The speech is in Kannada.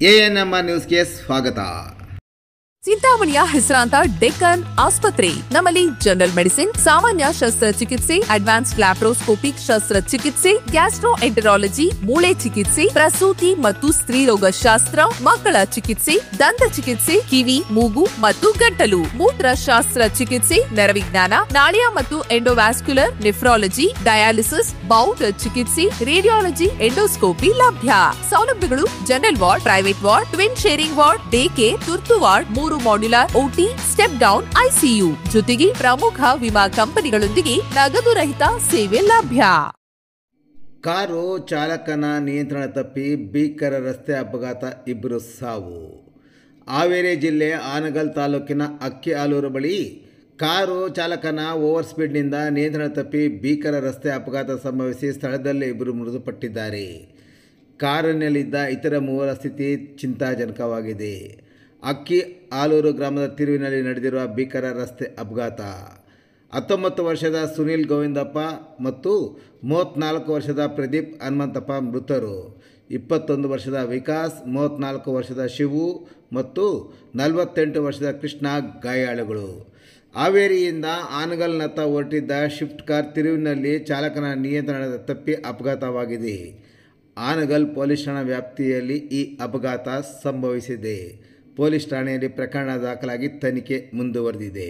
ಎಎನ್ಎಂ ನ್ಯೂಸ್ಗೆ ಸ್ವಾಗತ. ಚಿಂತಾಮಣಿಯ ಹೆಸರಾಂತ ಡೆಕ್ಕನ್ ಆಸ್ಪತ್ರೆ. ನಮ್ಮಲ್ಲಿ ಜನರಲ್ ಮೆಡಿಸಿನ್, ಸಾಮಾನ್ಯ ಶಸ್ತ್ರಚಿಕಿತ್ಸೆ, ಅಡ್ವಾನ್ಸ್ಡ್ ಲ್ಯಾಪ್ರೋಸ್ಕೋಪಿಕ್ ಶಸ್ತ್ರಚಿಕಿತ್ಸೆ, ಗ್ಯಾಸ್ಟ್ರೋಎಂಟರಾಲಜಿ, ಮೂಳೆ ಚಿಕಿತ್ಸೆ, ಪ್ರಸೂತಿ ಮತ್ತು ಸ್ತ್ರೀರೋಗ ಶಾಸ್ತ್ರ, ಮಕ್ಕಳ ಚಿಕಿತ್ಸೆ, ದಂತ ಚಿಕಿತ್ಸೆ, ಕಿವಿ, ಮೂಗು ಮತ್ತು ಗಂಟಲು, ಮೂತ್ರಶಾಸ್ತ್ರ ಚಿಕಿತ್ಸೆ, ನರವಿಜ್ಞಾನ, ನಾಳಿಯ ಮತ್ತು ಎಂಡೋವ್ಯಾಸ್ಕ್ಯುಲರ್, ನೆಫ್ರಾಲಜಿ, ಡಯಾಲಿಸಿಸ್, ಬೌಲ್ ಚಿಕಿತ್ಸೆ, ರೇಡಿಯಾಲಜಿ, ಎಂಡೋಸ್ಕೋಪಿ ಲಭ್ಯ. ಸೌಲಭ್ಯಗಳು: general ward, private ward, twin sharing ward, day care, ತುರ್ತು ward, 3 modular OT, step down ICU ಜೊತೆಗೆ ಪ್ರಮುಖ ವಿಮಾ ಕಂಪನಿಗಳೊಂದಿಗೆ ನಗದು ರಹಿತ ಸೇವೆ ಲಭ್ಯ. ಕಾರು ಚಾಲಕನ ನಿಯಂತ್ರಣ ತಪ್ಪಿ ಭೀಕರ ರಸ್ತೆ ಅಪಘಾತ, 2 ಸಾವು. ಹಾವೇರಿ ಜಿಲ್ಲೆ ಆನಗಲ್ ತಾಲೂಕಿನ ಅಕ್ಕಿಆಲೂರು ಬಳಿ ಕಾರು ಚಾಲಕನ ಓವರ್ ಸ್ಪೀಡ್ನಿಂದ ನಿಯಂತ್ರಣ ತಪ್ಪಿ ಭೀಕರ ರಸ್ತೆ ಅಪಘಾತ ಸಂಭವಿಸಿ ಸ್ಥಳದಲ್ಲೇ 2 ಮೃತಪಟ್ಟಿದ್ದಾರೆ. ಕಾರಿನಲ್ಲಿದ್ದ ಇತರ 3 ಸ್ಥಿತಿ ಚಿಂತಾಜನಕವಾಗಿದೆ. ಅಕ್ಕಿಆಲೂರು ಗ್ರಾಮದ ತಿರುವಿನಲ್ಲಿ ನಡೆದಿರುವ ಭೀಕರ ರಸ್ತೆ ಅಪಘಾತ 19 ವರ್ಷದ ಸುನಿಲ್ ಗೋವಿಂದಪ್ಪ ಮತ್ತು 34 ವರ್ಷದ ಪ್ರದೀಪ್ ಹನುಮಂತಪ್ಪ ಮೃತರು. 21 ವರ್ಷದ ವಿಕಾಸ್, 34 ವರ್ಷದ ಶಿವು ಮತ್ತು 48 ವರ್ಷದ ಕೃಷ್ಣ ಗಾಯಾಳುಗಳು. ಹಾವೇರಿಯಿಂದ ಆನಗಲ್ನತ್ತ ಹೊರಟಿದ್ದ ಶಿಫ್ಟ್ ಕಾರ್ ತಿರುವಿನಲ್ಲಿ ಚಾಲಕನ ನಿಯಂತ್ರಣ ತಪ್ಪಿ ಅಪಘಾತವಾಗಿದೆ. ಆನಗಲ್ ಪೊಲೀಸ್ ಠಾಣಾ ವ್ಯಾಪ್ತಿಯಲ್ಲಿ ಈ ಅಪಘಾತ ಸಂಭವಿಸಿದೆ. ಪೊಲೀಸ್ ಠಾಣೆಯಲ್ಲಿ ಪ್ರಕರಣ ದಾಖಲಾಗಿ ತನಿಖೆ ಮುಂದುವರೆದಿದೆ.